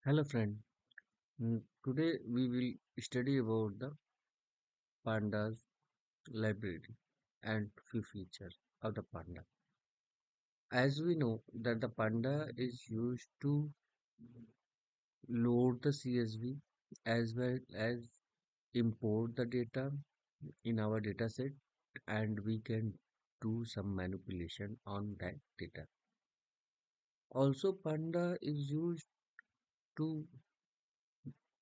Hello friend. Today we will study about the pandas library and few features of the panda. As we know that the panda is used to load the CSV as well as import the data in our data set, and we can do some manipulation on that data. Also panda is used to,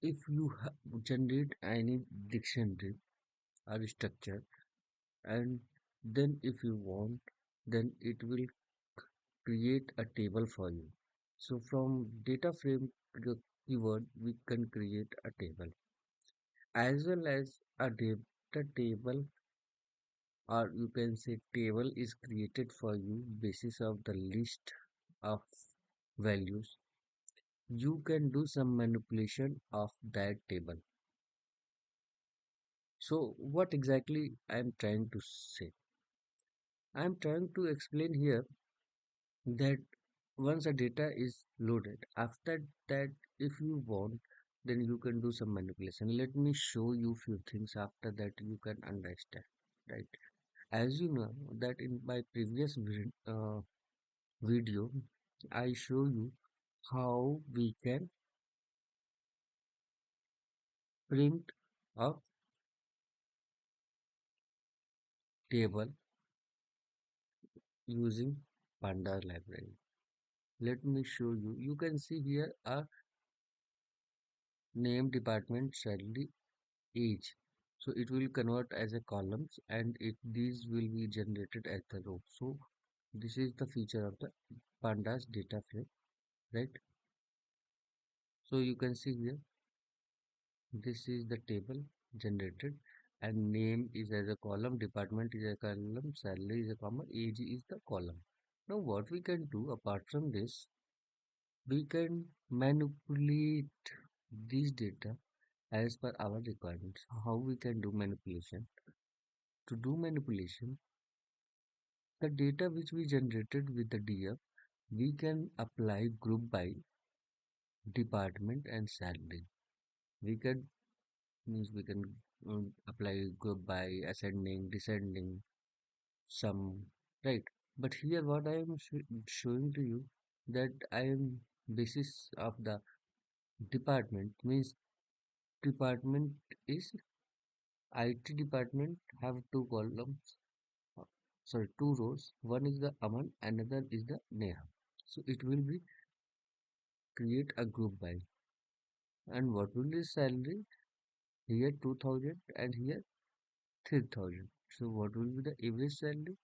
if you generate any dictionary or structure, and then if you want, then it will create a table for you. So from data frame keyword we can create a table as well as a data table, or you can say table is created for you basis of the list of values. You can do some manipulation of that table. So what exactly I am trying to say? I am trying to explain here that once the data is loaded, after that, if you want, then you can do some manipulation. Let me show you few things, after that you can understand, right? As you know that in my previous video I show you how we can print a table using pandas library. Let me show you. You can see here a name, department, salary, age. So it will convert as a columns, and these will be generated as the row. So this is the feature of the pandas data frame, right? So you can see here, this is the table generated, and name is as a column, department is a column, salary is a comma, age is the column. Now what we can do apart from this, we can manipulate this data as per our requirements. How we can do manipulation? To do manipulation, the data which we generated with the DF, we can apply group by department and salary. We can means we can apply group by ascending, descending, sum, right? But here what I am showing to you, that I am basis of the department, means department is IT department have two columns, uh, sorry, two rows. One is the Aman, another is the Neha. So it will be create a group by. And what will be salary? Here 2000 and here 3000. So what will be the average salary?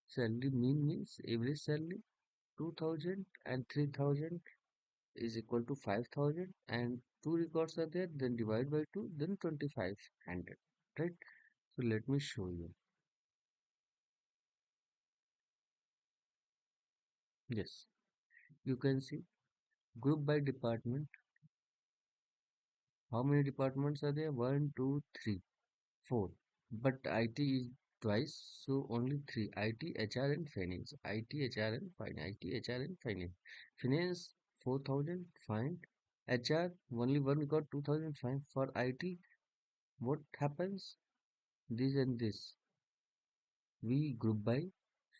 Salary mean means average salary 2000 and 3000 is equal to 5000, and two records are there, then divide by 2, then 2500, right? So let me show you. Yes, you can see group by department. How many departments are there? One, two, three, four. But IT is twice, so only three. IT, HR, and finance. IT, HR, and finance. IT, HR, and finance. Finance 4000, fine. HR only one got 2000, fine. For IT, what happens? This and this. We group by,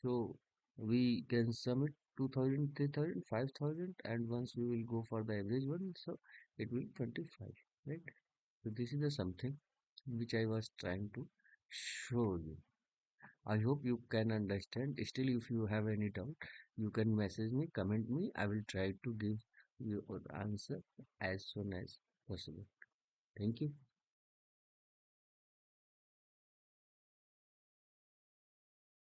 so we can submit 2000, 3000, 5000, and once we will go for the average one, so it will 25, right? So this is the something which I was trying to show you. I hope you can understand. Still, if you have any doubt, you can message me, comment me. I will try to give you an answer as soon as possible. Thank you.